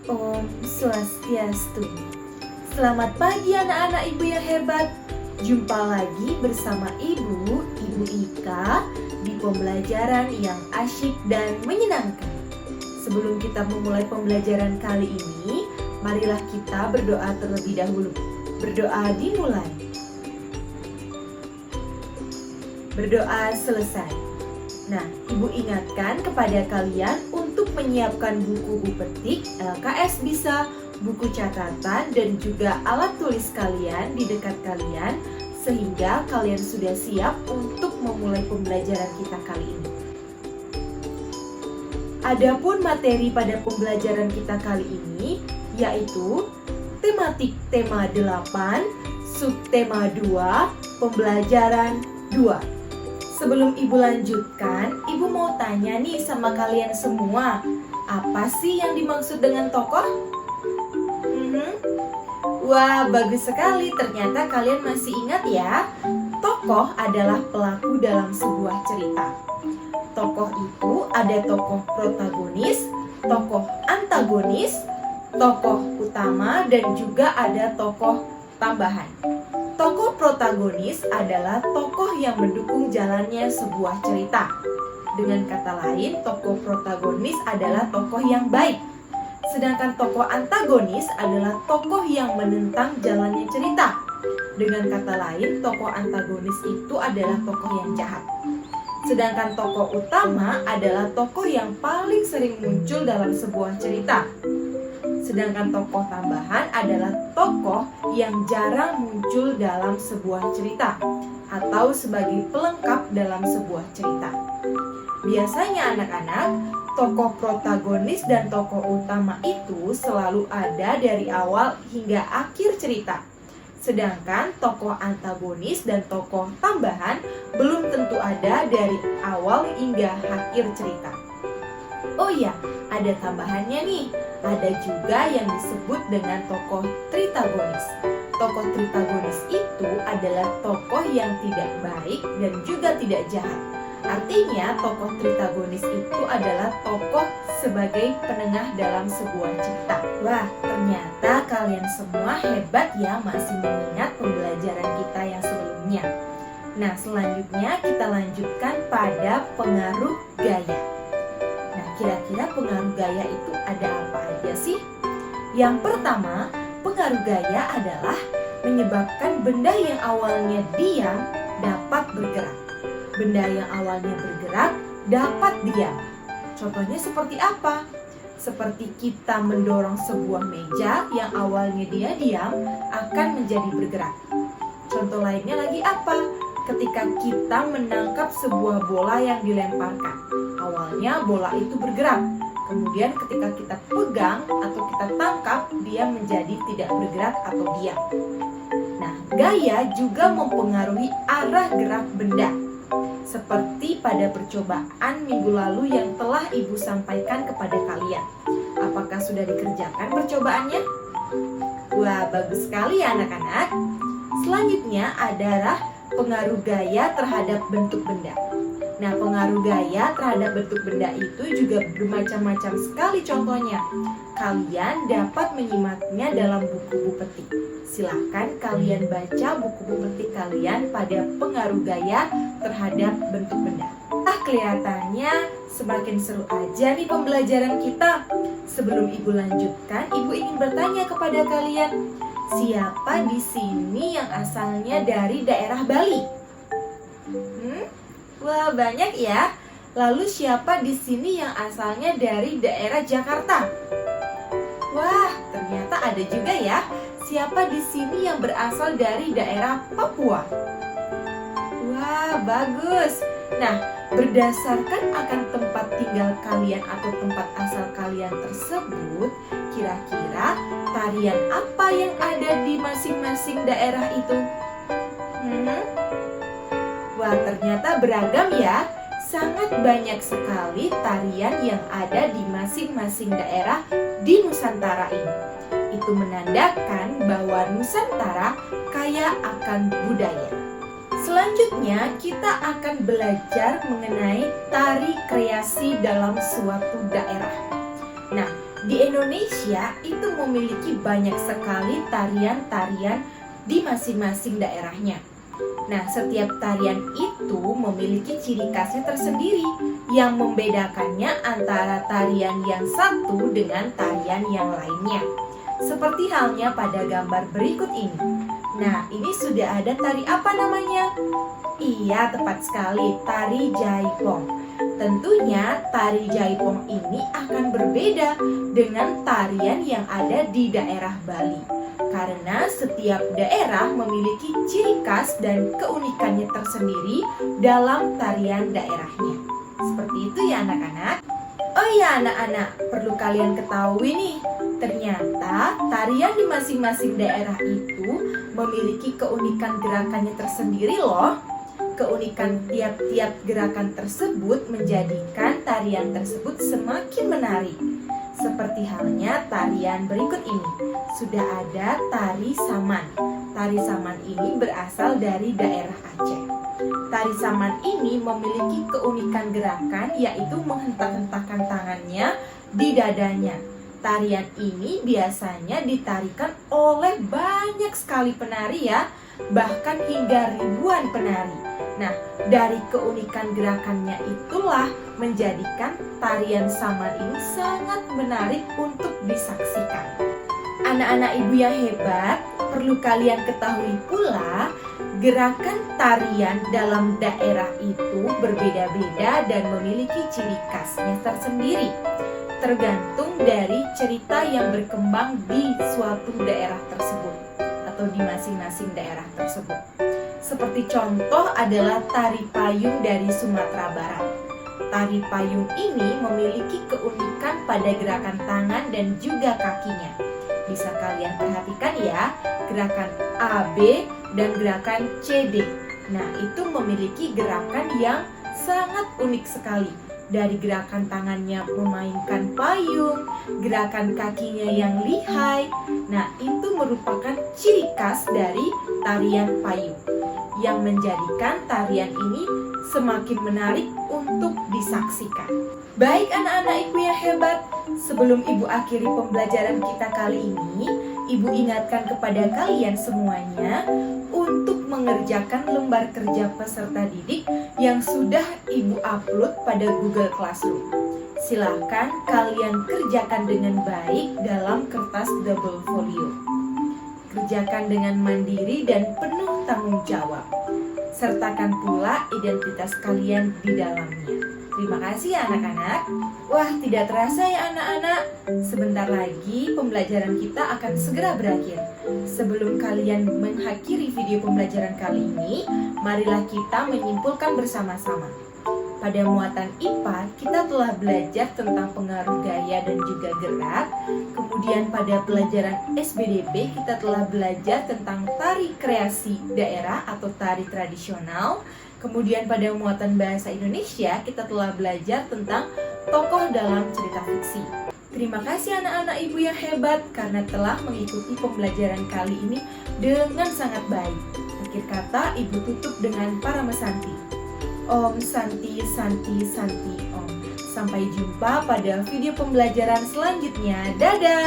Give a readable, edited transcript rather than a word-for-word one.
Om Swastiastu. Selamat pagi anak-anak ibu yang hebat. Jumpa lagi bersama Ibu Ika di pembelajaran yang asyik dan menyenangkan. Sebelum kita memulai pembelajaran kali ini, marilah kita berdoa terlebih dahulu. Berdoa dimulai. Berdoa selesai. Nah, Ibu ingatkan kepada kalian untuk menyiapkan buku petik, LKS bisa, buku catatan, dan juga alat tulis kalian di dekat kalian, sehingga kalian sudah siap untuk memulai pembelajaran kita kali ini. Adapun materi pada pembelajaran kita kali ini, yaitu tematik tema 8, subtema 2, pembelajaran 2. Sebelum Ibu lanjutkan, Ibu mau tanya nih sama kalian semua, apa sih yang dimaksud dengan tokoh? Wah, bagus sekali, ternyata kalian masih ingat ya. Tokoh adalah pelaku dalam sebuah cerita. Tokoh itu ada tokoh protagonis, tokoh antagonis, tokoh utama, dan juga ada tokoh tambahan. Tokoh protagonis adalah tokoh yang mendukung jalannya sebuah cerita. Dengan kata lain, tokoh protagonis adalah tokoh yang baik. Sedangkan tokoh antagonis adalah tokoh yang menentang jalannya cerita. Dengan kata lain, tokoh antagonis itu adalah tokoh yang jahat. Sedangkan tokoh utama adalah tokoh yang paling sering muncul dalam sebuah cerita. Sedangkan tokoh tambahan adalah tokoh yang jarang muncul dalam sebuah cerita atau sebagai pelengkap dalam sebuah cerita. Biasanya anak-anak, tokoh protagonis dan tokoh utama itu selalu ada dari awal hingga akhir cerita. Sedangkan tokoh antagonis dan tokoh tambahan belum tentu ada dari awal hingga akhir cerita. Oh iya, ada tambahannya nih. Ada juga yang disebut dengan tokoh tritagonis. Tokoh tritagonis itu adalah tokoh yang tidak baik dan juga tidak jahat. Artinya tokoh tritagonis itu adalah tokoh sebagai penengah dalam sebuah cerita. Wah, ternyata kalian semua hebat ya masih mengingat pembelajaran kita yang sebelumnya. Nah, selanjutnya kita lanjutkan pada pengaruh gaya. Nah, kira-kira pengaruh gaya itu ada apa aja sih? Yang pertama, pengaruh gaya adalah menyebabkan benda yang awalnya diam dapat bergerak. Benda yang awalnya bergerak dapat diam. Contohnya seperti apa? Seperti kita mendorong sebuah meja yang awalnya dia diam akan menjadi bergerak. Contoh lainnya lagi apa? Ketika kita menangkap sebuah bola yang dilemparkan. Awalnya bola itu bergerak. Kemudian ketika kita pegang atau kita tangkap, dia menjadi tidak bergerak atau diam. Nah, gaya juga mempengaruhi arah gerak benda. Seperti pada percobaan minggu lalu yang telah Ibu sampaikan kepada kalian. Apakah sudah dikerjakan percobaannya? Wah, bagus sekali ya anak-anak. Selanjutnya adalah pengaruh gaya terhadap bentuk benda. Nah, pengaruh gaya terhadap bentuk benda itu juga bermacam-macam sekali contohnya. Kalian dapat menyimaknya dalam buku-buku petik. Silahkan kalian baca buku-buku petik kalian pada pengaruh gaya terhadap bentuk benda. Kelihatannya semakin seru aja nih pembelajaran kita. Sebelum Ibu lanjutkan, Ibu ingin bertanya kepada kalian, siapa di sini yang asalnya dari daerah Bali? Wah, banyak ya. Lalu siapa di sini yang asalnya dari daerah Jakarta? Wah, ternyata ada juga ya. Siapa di sini yang berasal dari daerah Papua? Wah, bagus. Nah, berdasarkan akan tempat tinggal kalian atau tempat asal kalian tersebut, kira-kira tarian apa yang ada di masing-masing daerah itu? Wah, ternyata beragam ya. Sangat banyak sekali tarian yang ada di masing-masing daerah di Nusantara ini. Itu menandakan bahwa Nusantara kaya akan budaya. Selanjutnya kita akan belajar mengenai tari kreasi dalam suatu daerah. Nah, Di Indonesia itu memiliki banyak sekali tarian-tarian di masing-masing daerahnya. Nah, setiap tarian itu memiliki ciri khasnya tersendiri yang membedakannya antara tarian yang satu dengan tarian yang lainnya. Seperti halnya pada gambar berikut ini. Nah, ini sudah ada tari apa namanya? Iya, tepat sekali, tari jaipong. Tentunya tari jaipong ini akan berbeda dengan tarian yang ada di daerah Bali. Karena setiap daerah memiliki ciri khas dan keunikannya tersendiri dalam tarian daerahnya. Seperti itu ya anak-anak. Oh iya anak-anak, perlu kalian ketahui nih, ternyata tarian di masing-masing daerah itu memiliki keunikan gerakannya tersendiri loh. Keunikan tiap-tiap gerakan tersebut menjadikan tarian tersebut semakin menarik. Seperti halnya tarian berikut ini. Sudah ada tari saman. Tari saman ini berasal dari daerah Aceh. Tari saman ini memiliki keunikan gerakan yaitu menghentak-hentakkan tangannya di dadanya. Tarian ini biasanya ditarikan oleh banyak sekali penari ya, bahkan hingga ribuan penari. Nah, dari keunikan gerakannya itulah menjadikan tarian saman ini sangat menarik untuk disaksikan. Anak-anak ibu yang hebat, perlu kalian ketahui pula, gerakan tarian dalam daerah itu berbeda-beda dan memiliki ciri khasnya tersendiri. Tergantung dari cerita yang berkembang di suatu daerah tersebut atau di masing-masing daerah tersebut. Seperti contoh adalah tari payung dari Sumatera Barat. Tari payung ini memiliki keunikan pada gerakan tangan dan juga kakinya. Bisa kalian perhatikan ya, gerakan AB dan gerakan CD. Nah, itu memiliki gerakan yang sangat unik sekali. Dari gerakan tangannya memainkan payung, gerakan kakinya yang lihai. Nah, itu merupakan ciri khas dari tarian payung yang menjadikan tarian ini semakin menarik untuk disaksikan. Baik anak-anak ibu yang hebat, sebelum ibu akhiri pembelajaran kita kali ini, ibu ingatkan kepada kalian semuanya untuk mengerjakan lembar kerja peserta didik yang sudah ibu upload pada Google Classroom. Silahkan kalian kerjakan dengan baik dalam kertas double folio. Kerjakan dengan mandiri dan penuh tanggung jawab. Sertakan pula identitas kalian di dalamnya. Terima kasih ya anak-anak. Wah, tidak terasa ya anak-anak. Sebentar lagi pembelajaran kita akan segera berakhir. Sebelum kalian mengakhiri video pembelajaran kali ini, marilah kita menyimpulkan bersama-sama. Pada muatan IPA, kita telah belajar tentang pengaruh gaya dan juga gerak. Kemudian pada pelajaran SBDB, kita telah belajar tentang tari kreasi daerah atau tari tradisional. Kemudian pada muatan bahasa Indonesia, kita telah belajar tentang tokoh dalam cerita fiksi. Terima kasih anak-anak ibu yang hebat karena telah mengikuti pembelajaran kali ini dengan sangat baik. Akhir kata, ibu tutup dengan para mesanti. Om Santi Santi Santi Om. Sampai jumpa pada video pembelajaran selanjutnya. Dadah!